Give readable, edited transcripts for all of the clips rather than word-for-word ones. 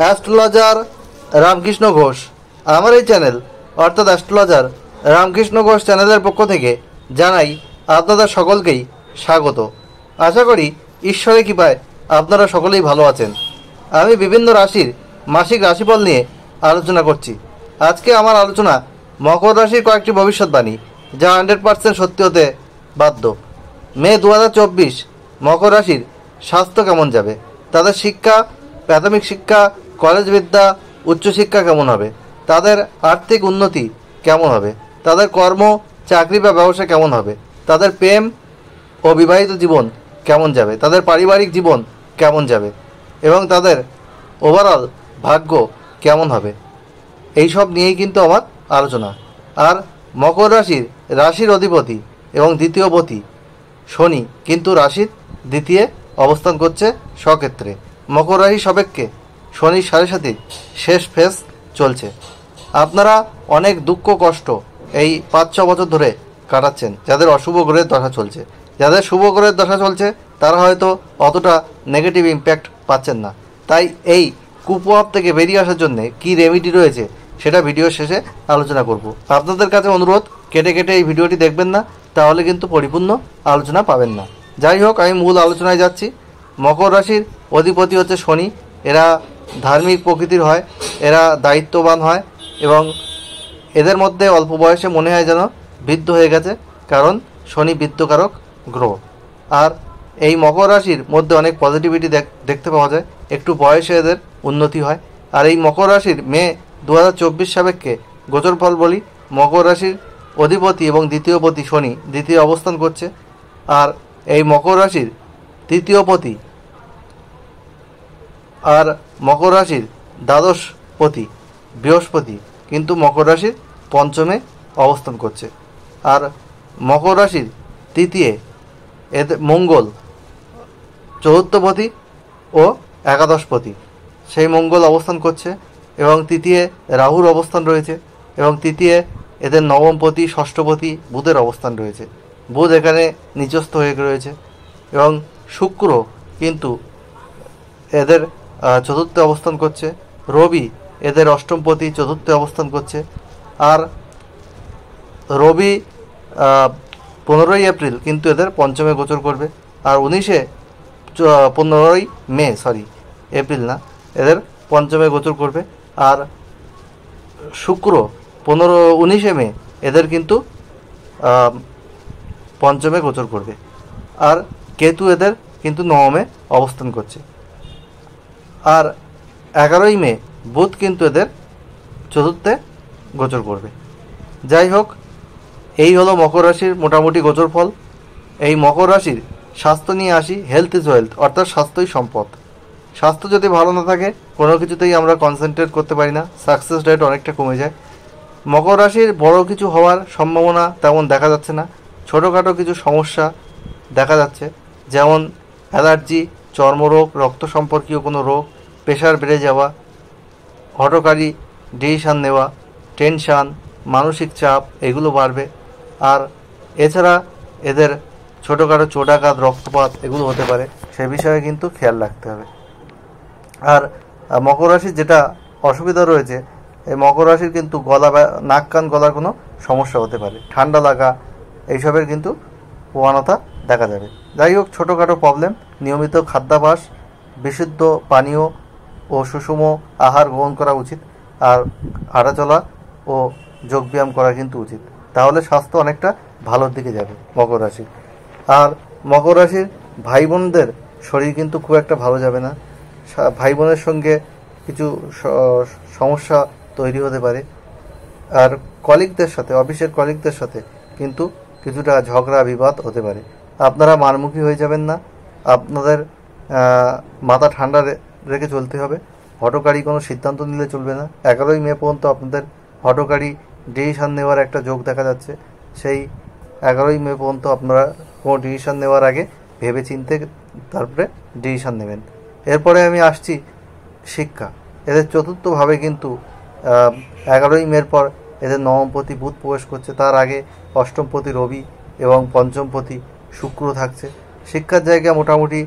Astrologer Ramakrishna Ghosh. আমার এই channel অর্থাৎ অ্যাস্ট্রোলজার রামকৃষ্ণ ঘোষ চ্যানেলের পক্ষ থেকে জানাই আপনাদের সকলকেই স্বাগত। আশা করি ঈশ্বরের কৃপায় আপনারা সকলেই ভালো আছেন। আমি বিভিন্ন রাশির মাসিক রাশিফল নিয়ে আলোচনা করছি। আজকে আমার আলোচনা মকর রাশির কয়েকটি ভবিষ্যৎবাণী, যা 100% সত্যি হতে বাধ্য। মে 2024 মকর রাশির স্বাস্থ্য কেমন যাবে, তাদের শিক্ষা, প্রাথমিক শিক্ষা, কলেজ বিদ্যা, উচ্চশিক্ষা কেমন হবে, তাদের আর্থিক উন্নতি কেমন হবে, তাদের কর্ম, চাকরি বা ব্যবসা কেমন হবে, তাদের প্রেম ও বিবাহিত জীবন কেমন যাবে, তাদের পারিবারিক জীবন কেমন যাবে এবং তাদের ওভারঅল ভাগ্য কেমন হবে, এই সব নিয়েই কিন্তু আমার আলোচনা। আর মকর রাশির অধিপতি এবং দ্বিতীয় পতি শনি কিন্তু রাশির দ্বিতীয় অবস্থান করছে স্বক্ষেত্রে। মকর রাশি সাপেক্ষে শনির 7.5 শেষ ফেজ চলছে। আপনারা অনেক দুঃখ কষ্ট এই 5-6 বছর ধরে কাটাচ্ছেন, যাদের অশুভ গ্রহের দশা চলছে। যাদের শুভ গ্রহের দশা চলছে তারা হয়তো অতটা নেগেটিভ ইম্প্যাক্ট পাচ্ছেন না। তাই এই কুপ্রভাব থেকে বেরিয়ে আসার জন্য কী রেমেডি রয়েছে সেটা ভিডিও শেষে আলোচনা করব। আপনাদের কাছে অনুরোধ, কেটে কেটে এই ভিডিওটি দেখবেন না, তাহলে কিন্তু পরিপূর্ণ আলোচনা পাবেন না। যাই হোক, আমি মূল আলোচনায় যাচ্ছি। মকর রাশির অধিপতি হচ্ছে শনি। এরা ধার্মিক প্রকৃতির হয়, এরা দায়িত্ববান হয় এবং এদের মধ্যে অল্প বয়সে মনে হয় যেন বৃদ্ধ হয়ে গেছে, কারণ শনি বৃদ্ধকারক গ্রহ। আর এই মকর রাশির মধ্যে অনেক পজিটিভিটি দেখতে পাওয়া যায়, একটু বয়সে এদের উন্নতি হয়। আর এই মকর রাশির মে 2024 সাপেক্ষে গোচর ফল বলি, মকর রাশির অধিপতি এবং দ্বিতীয় পতি শনি দ্বিতীয় অবস্থান করছে। আর এই মকর রাশির তৃতীয় পতি আর মকর রাশির দ্বাদশ পতি বৃহস্পতি কিন্তু মকর রাশির পঞ্চমে অবস্থান করছে। আর মকর রাশির তৃতীয় এদের মঙ্গল চতুর্থপতি ও একাদশপতি, সেই মঙ্গল অবস্থান করছে এবং তৃতীয় রাহুর অবস্থান রয়েছে এবং তৃতীয় এদের নবমপতি ষষ্ঠপতি বুধের অবস্থান রয়েছে। বুধ এখানে নিচস্থ হয়ে রয়েছে এবং শুক্র কিন্তু এদের চতুর্থে অবস্থান করছে। রবি এদের অষ্টমপতি চতুর্থে অবস্থান করছে। আর রবি 15ই এপ্রিল কিন্তু এদের পঞ্চমে গোচর করবে। আর 15ই মে এপ্রিল না, এদের পঞ্চমে গোচর করবে। আর শুক্র 19 মে এদের কিন্তু পঞ্চমে গোচর করবে। আর কেতু এদের কিন্তু নবমে অবস্থান করছে। আর 11ই মে বুধ কিন্তু এদের চতুর্থে গোচর করবে। যাই হোক, এই হলো মকর রাশির মোটামুটি গোচর ফল। এই মকর রাশির স্বাস্থ্য নিয়ে আসি। হেলথ ইজ ওয়েলথ, অর্থাৎ স্বাস্থ্যই সম্পদ। স্বাস্থ্য যদি ভালো না থাকে কোনো কিছুতেই আমরা কনসেন্ট্রেট করতে পারি না, সাকসেস রেট অনেকটা কমে যায়। মকর রাশির বড় কিছু হওয়ার সম্ভাবনা তেমন দেখা যাচ্ছে না। ছোটোখাটো কিছু সমস্যা দেখা যাচ্ছে, যেমন অ্যালার্জি, চর্মরোগ, রক্ত সম্পর্কীয় কোনো রোগ, প্রেশার বেড়ে যাওয়া, হঠকারী ডিসিশান নেওয়া, টেনশান, মানসিক চাপ এগুলো বাড়বে। আর এছাড়া এদের ছোটোখাটো চোটাঘাত, রক্তপাত এগুলো হতে পারে, সে বিষয়ে কিন্তু খেয়াল রাখতে হবে। আর মকর রাশির যেটা অসুবিধা রয়েছে, এই মকর রাশির কিন্তু নাক কান গলার কোনো সমস্যা হতে পারে, ঠান্ডা লাগা এইসবের কিন্তু প্রবণতা দেখা যাবে। যাই হোক, ছোটোখাটো প্রবলেম, নিয়মিত খাদ্যাভ্যাস, বিশুদ্ধ পানীয় ও সুষম আহার গ্রহণ করা উচিত। আর হাঁটাচলা ও যোগব্যায়াম করা কিন্তু উচিত, তাহলে স্বাস্থ্য অনেকটা ভালোর দিকে যাবে মকর রাশি। আর মকর রাশির ভাই বোনদের শরীর কিন্তু খুব একটা ভালো যাবে না। ভাই বোনের সঙ্গে কিছু সমস্যা তৈরি হতে পারে। আর কলিগদের সাথে, অফিসের কলিগদের সাথে কিন্তু কিছুটা ঝগড়া বিবাদ হতে পারে। আপনারা মারমুখী হয়ে যাবেন না, আপনাদের মাথা ঠান্ডা রেখে চলতে হবে। হঠকারী কোনো সিদ্ধান্ত নিলে চলবে না। 11ই মে পর্যন্ত আপনাদের হঠকারী ডিসিশান নেওয়ার একটা যোগ দেখা যাচ্ছে। সেই 11ই মে পর্যন্ত আপনারা কোনো ডিসিশান নেওয়ার আগে ভেবে চিনতে তারপরে ডিসিশান নেবেন। এরপরে আমি আসছি শিক্ষা। এদের চতুর্থভাবে কিন্তু 11ই মের পর এদের নবমপতি বুধ প্রবেশ করছে, তার আগে অষ্টমপতি রবি এবং পঞ্চমপতি শুক্র থাকছে। শিক্ষার জায়গা মোটামুটি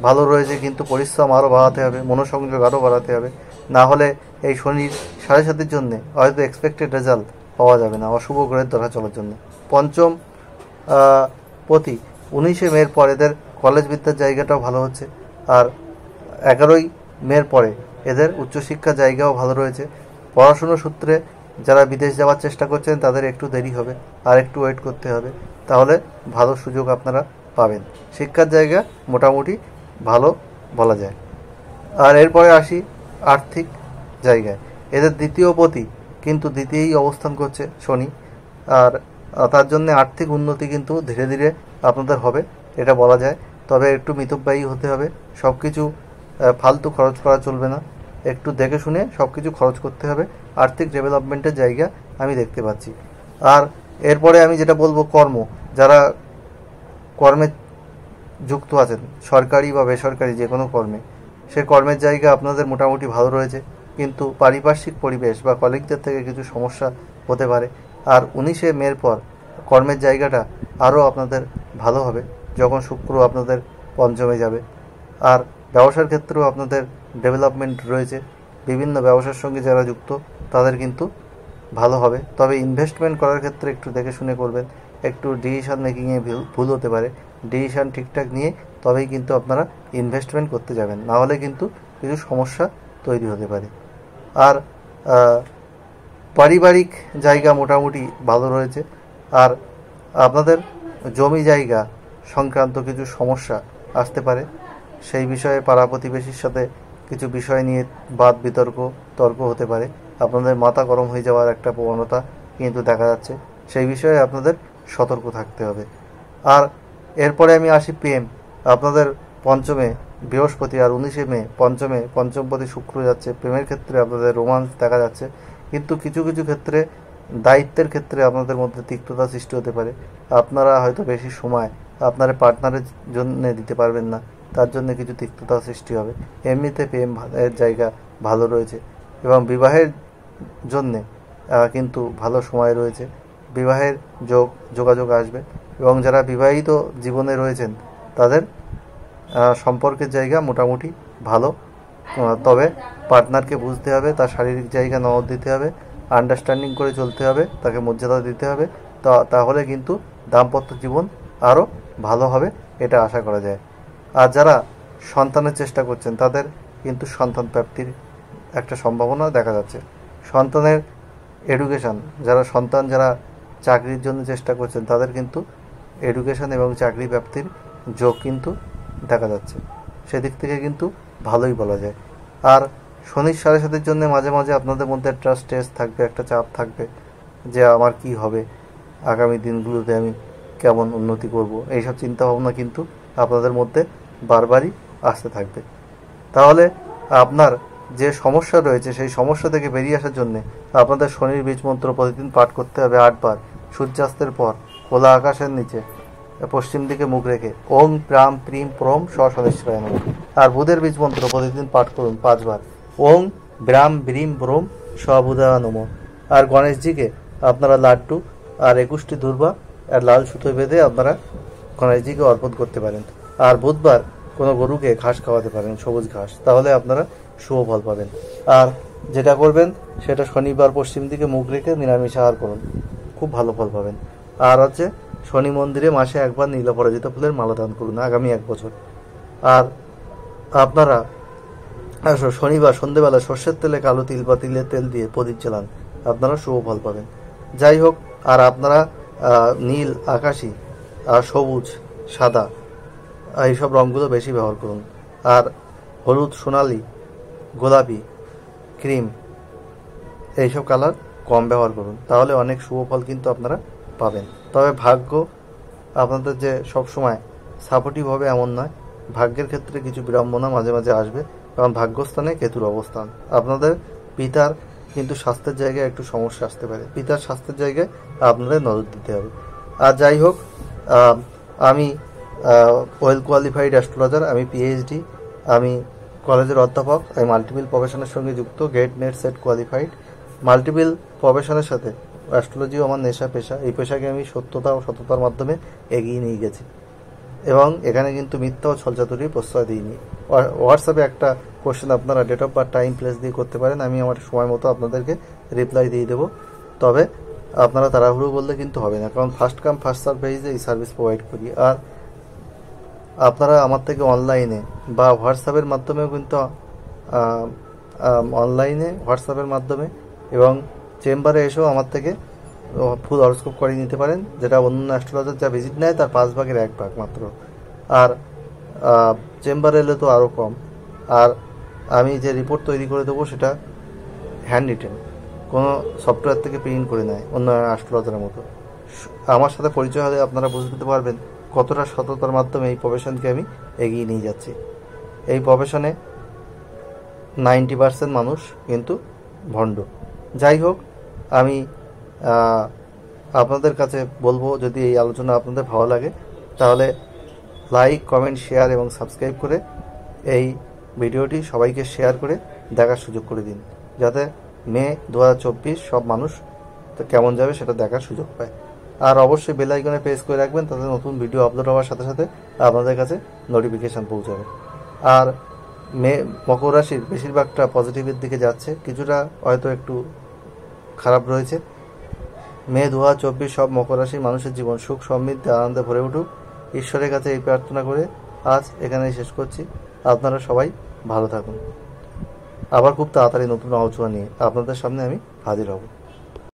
ভালো রয়েছে, কিন্তু পরিশ্রম আরও বাড়াতে হবে, মনোসংযোগ আরও বাড়াতে হবে। না হলে এই শনির 7.5-এর জন্যে হয়তো এক্সপেক্টেড রেজাল্ট পাওয়া যাবে না অশুভ গ্রহের ধরা চলার জন্য। পঞ্চম পতি 19শে মের পর এদের কলেজ বিদ্যার জায়গাটাও ভালো হচ্ছে, আর 11ই মের পরে এদের উচ্চশিক্ষার জায়গাও ভালো রয়েছে। পড়াশুনো সূত্রে যারা বিদেশ যাওয়ার চেষ্টা করছেন তাদের একটু দেরি হবে, আর একটু ওয়েট করতে হবে, তাহলে ভালো সুযোগ আপনারা পাবেন। শিক্ষার জায়গা মোটামুটি ভালো বলা যায়। আর এরপরে আসি আর্থিক জায়গায়। এদের দ্বিতীয় পতি কিন্তু দ্বিতীয়ই অবস্থান করছে শনি, আর তার জন্য আর্থিক উন্নতি কিন্তু ধীরে ধীরে আপনাদের হবে এটা বলা যায়। তবে একটু মিতব্যয়ী হতে হবে, সব কিছু ফালতু খরচ করা চলবে না, একটু দেখে শুনে সব কিছু খরচ করতে হবে। আর্থিক ডেভেলপমেন্টের জায়গা আমি দেখতে পাচ্ছি। আর এরপরে আমি যেটা বলবো, কর্ম, যারা কর্মে যুক্ত আছেন সরকারি বা বেসরকারি যে কোনো কর্মে, সে কর্মের জায়গা আপনাদের মোটামুটি ভালো রয়েছে, কিন্তু পারিপার্শ্বিক পরিবেশ বা কলিগদের থেকে কিছু সমস্যা হতে পারে। আর 19শে মের পর কর্মের জায়গাটা আরও আপনাদের ভালো হবে যখন শুক্র আপনাদের পঞ্চমে যাবে। আর ব্যবসার ক্ষেত্রেও আপনাদের ডেভেলপমেন্ট রয়েছে, বিভিন্ন ব্যবসার সঙ্গে যারা যুক্ত তাদের কিন্তু ভালো হবে। তবে ইনভেস্টমেন্ট করার ক্ষেত্রে একটু দেখে শুনে করবেন, একটু ডিসিশন মেকিংয়ে ভুল হতে পারে। ডিসিশন ঠিকঠাক নিয়ে তবেই কিন্তু আপনারা ইনভেস্টমেন্ট করতে যাবেন, না হলে কিন্তু কিছু সমস্যা তৈরি হতে পারে। আর পারিবারিক জায়গা মোটামুটি ভালো রয়েছে। আর আপনাদের জমি জায়গা সংক্রান্ত কিছু সমস্যা আসতে পারে, সেই বিষয়ে পাড়া প্রতিবেশীর সাথে কিছু বিষয় নিয়ে বাদ তর্ক হতে পারে। আপনাদের মাথা গরম হয়ে যাওয়ার একটা প্রবণতা কিন্তু দেখা যাচ্ছে, সেই বিষয়ে আপনাদের সতর্ক থাকতে হবে। আর এরপরে আমি আসি প্রেম। আপনাদের পঞ্চমে বৃহস্পতি, আর 19শে মে পঞ্চমপতি শুক্র যাচ্ছে। প্রেমের ক্ষেত্রে আপনাদের রোমান্স দেখা যাচ্ছে, কিন্তু কিছু কিছু ক্ষেত্রে দায়িত্বের ক্ষেত্রে আপনাদের মধ্যে তিক্ততা সৃষ্টি হতে পারে। আপনারা হয়তো বেশি সময় আপনার পার্টনারের জন্য দিতে পারবেন না, তার জন্য কিছু তিক্ততা সৃষ্টি হবে। এমনিতে প্রেমের জায়গা ভালো রয়েছে এবং বিবাহের জন্যে কিন্তু ভালো সময় রয়েছে, বিবাহের যোগাযোগ আসবে। এবং যারা বিবাহিত জীবনে রয়েছেন তাদের সম্পর্কের জায়গা মোটামুটি ভালো, তবে পার্টনারকে বুঝতে হবে, তার শারীরিক জায়গা নজর দিতে হবে, আন্ডারস্ট্যান্ডিং করে চলতে হবে, তাকে মর্যাদা দিতে হবে, তাহলে কিন্তু দাম্পত্য জীবন আরও ভালো হবে, এটা আশা করা যায়। আর যারা সন্তানের চেষ্টা করছেন তাদের কিন্তু সন্তান প্রাপ্তির একটা সম্ভাবনা দেখা যাচ্ছে। সন্তানের এডুকেশান, যারা চাকরির জন্য চেষ্টা করছেন তাদের কিন্তু এডুকেশান এবং চাকরি প্রাপ্তির যোগ কিন্তু দেখা যাচ্ছে, সেদিক থেকে কিন্তু ভালোই বলা যায়। আর শনির 7.5-এর জন্য মাঝে মাঝে আপনাদের মধ্যে একটা স্ট্রেস থাকবে, একটা চাপ থাকবে যে আমার কি হবে, আগামী দিনগুলোতে আমি কেমন উন্নতি করব, এইসব চিন্তাভাবনা কিন্তু আপনাদের মধ্যে বারবারই আসতে থাকবে। তাহলে আপনার যে সমস্যা রয়েছে সেই সমস্যা থেকে বেরিয়ে আসার জন্যে আপনাদের শনির বীজ মন্ত্র প্রতিদিন পাঠ করতে হবে 8 বার, সূর্যাস্তের পর খোলা আকাশের নিচে পশ্চিম দিকে মুখ রেখে ওং প্রাম প্রিম প্রম শনেশ্বরায় নমঃ। আর বুধের বীজ মন্ত্র প্রতিদিন পাঠ করুন 5 বার, ওং ব্রাম ব্রিম ব্রোম সবুদায় নমঃ। আর গণেশজিকে আপনারা লাড্ডু আর 21টি দূর্বা আর লাল সুতোয় বেঁধে আপনারা গণেশজিকে অর্পণ করতে পারেন। আর বুধবার কোনো গরুকে ঘাস খাওয়াতে পারেন, সবুজ ঘাস, তাহলে আপনারা শুভ ফল পাবেন। আর যেটা করবেন সেটা শনিবার পশ্চিম দিকে মুখ রেখে নিরামিষ আহার করুন, খুব ভালো ফল পাবেন। আর হচ্ছে শনি মন্দিরে মাসে একবার নীল অপরাজিতা ফুলের মালা দান করুন আগামী 1 বছর। আর আপনারা শনিবার সন্ধ্যেবেলা সর্ষের তেলে কালো তিল বা তিলের তেল দিয়ে প্রদীপ জ্বালান, আপনারা শুভ ফল পাবেন। যাই হোক, আর আপনারা নীল, আকাশি, আর সবুজ, সাদা এইসব রঙগুলো বেশি ব্যবহার করুন। আর হলুদ, সোনালি, গোলাপি, ক্রিম এইসব কালার কম ব্যবহার করুন, তাহলে অনেক শুভ ফল কিন্তু আপনারা পাবেন। তবে ভাগ্য আপনাদের যে সবসময় সাপোর্টিভ হবে এমন নয়, ভাগ্যের ক্ষেত্রে কিছু বিড়ম্বনা মাঝে মাঝে আসবে, কারণ ভাগ্যস্থানে কেতুর অবস্থান। আপনাদের পিতার কিন্তু স্বাস্থ্যের জায়গায় একটু সমস্যা আসতে পারে, পিতার স্বাস্থ্যের জায়গায় আপনাদের নজর দিতে হবে। আর যাই হোক, আমি ওয়েল কোয়ালিফাইড অ্যাস্ট্রোলজার, আমি পিএইচডি, আমি কলেজের অধ্যাপক, আমি মাল্টিপল প্রফেশনের সঙ্গে যুক্ত, GATE NET SET qualified. Multiple প্রফেশনের সাথে অ্যাস্ট্রোলজিও আমার নেশা পেশা, এই পেশাকে আমি সত্যতা ও সততার মাধ্যমে এগিয়ে নিয়ে গেছি। এবং এখানে কিন্তু মিথ্যা ও ছলচাতুরির প্রশ্রয় দিইনি। হোয়াটসঅ্যাপে একটা কোশ্চেন আপনারা date of birth, time, place দিয়ে করতে পারেন, আমি আমার সময় মতো আপনাদেরকে রিপ্লাই দিয়ে দেবো। তবে আপনারা তাড়াহুড়ো বললে কিন্তু হবে না, কারণ ফার্স্ট কাম ফার্স্ট সার্ভ বেসিসে এই সার্ভিস প্রোভাইড করি। আর আপনারা আমার থেকে অনলাইনে বা হোয়াটসঅ্যাপের মাধ্যমেও কিন্তু হোয়াটসঅ্যাপের মাধ্যমে এবং চেম্বারে এসেও আমার থেকে ফুল হরস্কোপ করে নিতে পারেন, যেটা অন্য অ্যাস্ট্রোলজার যা ভিজিট নেয় তার 5/1 মাত্র। আর চেম্বারে এলে তো আরও কম। আর আমি যে রিপোর্ট তৈরি করে দেবো সেটা হ্যান্ড রিটেন, কোনো সফটওয়্যার থেকে প্রিন্ট করে নেয় অন্য অ্যাস্ট্রোলজারের মতো। আমার সাথে পরিচয় হলে আপনারা বুঝতে পারবেন কতটা সততার মাধ্যমে এই প্রফেশনকে আমি এগিয়ে নিয়ে যাচ্ছি। এই প্রফেশনে 90% মানুষ কিন্তু ভণ্ড। যাই হোক, আমি আপনাদের কাছে বলবো, যদি এই আলোচনা আপনাদের ভালো লাগে তাহলে লাইক, কমেন্ট, শেয়ার এবং সাবস্ক্রাইব করে এই ভিডিওটি সবাইকে শেয়ার করে দেখার সুযোগ করে দিন, যাতে মে 2024 সব মানুষ তো কেমন যাবে সেটা দেখার সুযোগ পায়। আর অবশ্যই বেল আইকনে প্রেস করে রাখবেন, তাতে নতুন ভিডিও আপলোড হওয়ার সাথে সাথে আপনাদের কাছে নোটিফিকেশান পৌঁছাবে। আর মকর রাশির বেশিরভাগটা পজিটিভের দিকে যাচ্ছে, কিছুটা হয়তো একটু খারাপ রয়েছে। মে 2024 সব মকর রাশির মানুষের জীবন সুখ, সমৃদ্ধি, আনন্দে ভরে উঠুক, ঈশ্বরের কাছে এই প্রার্থনা করে আজ এখানেই শেষ করছি। আপনারা সবাই ভালো থাকুন। আবার খুব তাড়াতাড়ি নতুন আলোচনা নিয়ে আপনাদের সামনে আমি হাজির হব।